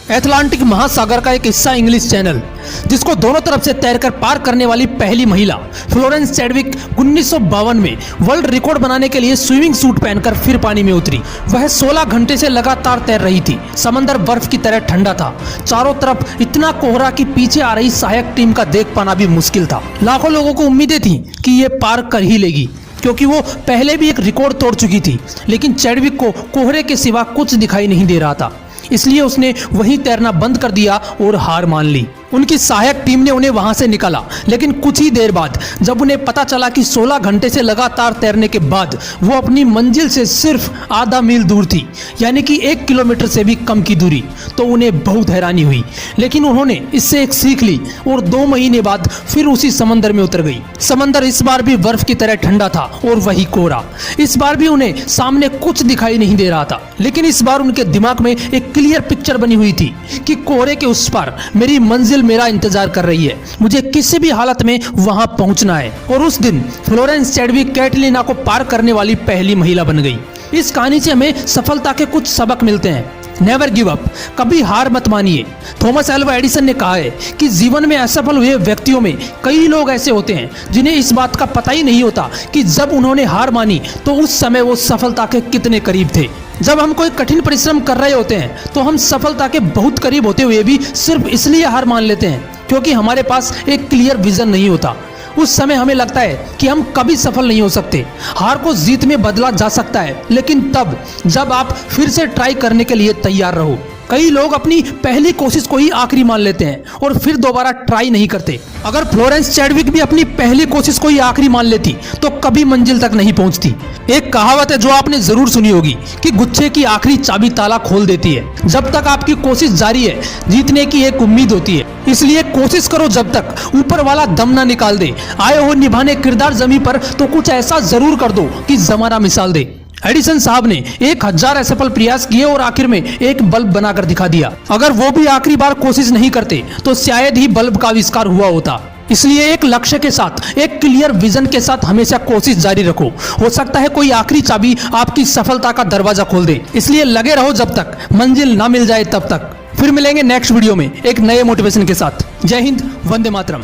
Atlantic महासागर का एक हिस्सा इंग्लिश चैनल, जिसको दोनों तरफ से तैरकर पार करने वाली पहली महिला फ्लोरेंस चैडविक 1952 में वर्ल्ड रिकॉर्ड बनाने के लिए स्विमिंग सूट पहनकर फिर पानी में उतरी। वह 16 घंटे से लगातार तैर रही थी। समंदर बर्फ की तरह ठंडा था। चारों तरफ इतना कोहरा कि पीछे आ रही सहायक टीम का देख पाना भी मुश्किल था। लाखों लोगों को उम्मीदें थी कि ये पार कर ही लेगी, क्योंकि वो पहले भी एक रिकॉर्ड तोड़ चुकी थी। लेकिन चैडविक को कोहरे के सिवा कुछ दिखाई नहीं दे रहा था, इसलिए उसने वहीं तैरना बंद कर दिया और हार मान ली। उनकी सहायक टीम ने उन्हें वहां से निकाला, लेकिन कुछ ही देर बाद जब उन्हें पता चला कि 16 घंटे से लगातार तैरने के बाद वो अपनी मंजिल से सिर्फ आधा मील दूर थी, यानी कि 1 किलोमीटर से भी कम की दूरी, तो उन्हें बहुत हैरानी हुई। लेकिन उन्होंने इससे एक सीख ली और 2 महीने बाद फिर उसी समंदर में उतर गई। समंदर इस बार भी बर्फ की तरह ठंडा था और वही कोहरा। इस बार भी उन्हें सामने कुछ दिखाई नहीं दे रहा था, लेकिन इस बार उनके दिमाग में एक क्लियर पिक्चर बनी हुई थी कि कोहरे के उस पार मेरी मंजिल मेरा इंतजार कर रही है। मुझे किसी भी हालत में वहां पहुंचना है। और उस दिन फ्लोरेंस चैडविक कैटलीना को पार करने वाली पहली महिला बन गई। इस कहानी से हमें सफलता के कुछ सबक मिलते हैं। नेवर गिव अप, कभी हार मत मानिए। थॉमस अल्वा एडिसन ने कहा है कि जीवन में असफल हुए व्यक्तियों में कई लोग ऐसे होते हैं जिन्हें इस बात का पता ही नहीं होता कि जब उन्होंने हार मानी तो उस समय वो सफलता के कितने करीब थे। जब हम कोई कठिन परिश्रम कर रहे होते हैं तो हम सफलता के बहुत करीब होते हुए भी सिर्फ इसलिए हार मान लेते हैं क्योंकि हमारे पास एक क्लियर विजन नहीं होता। उस समय हमें लगता है कि हम कभी सफल नहीं हो सकते। हार को जीत में बदला जा सकता है, लेकिन तब जब आप फिर से ट्राई करने के लिए तैयार रहो। कई लोग अपनी पहली कोशिश को ही आखिरी मान लेते हैं और फिर दोबारा ट्राई नहीं करते। अगर फ्लोरेंस चैडविक भी अपनी पहली कोशिश को ही आखिरी मान लेती तो कभी मंजिल तक नहीं पहुंचती। एक कहावत है जो आपने जरूर सुनी होगी कि गुच्छे की आखिरी चाबी ताला खोल देती है। जब तक आपकी कोशिश जारी है, जीतने की एक उम्मीद होती है। इसलिए कोशिश करो जब तक ऊपर वाला दम ना निकाल दे। आए हो निभाने किरदार जमी पर तो कुछ ऐसा जरूर कर दो कि जमाना मिसाल दे। एडिसन साहब ने 1000 असफल प्रयास किए और आखिर में एक बल्ब बनाकर दिखा दिया। अगर वो भी आखिरी बार कोशिश नहीं करते तो शायद ही बल्ब का आविष्कार हुआ होता। इसलिए एक लक्ष्य के साथ, एक क्लियर विजन के साथ हमेशा कोशिश जारी रखो। हो सकता है कोई आखिरी चाबी आपकी सफलता का दरवाजा खोल दे। इसलिए लगे रहो जब तक मंजिल ना मिल जाए तब तक। फिर मिलेंगे नेक्स्ट वीडियो में एक नए मोटिवेशन के साथ। जय हिंद, वंदे मातरम।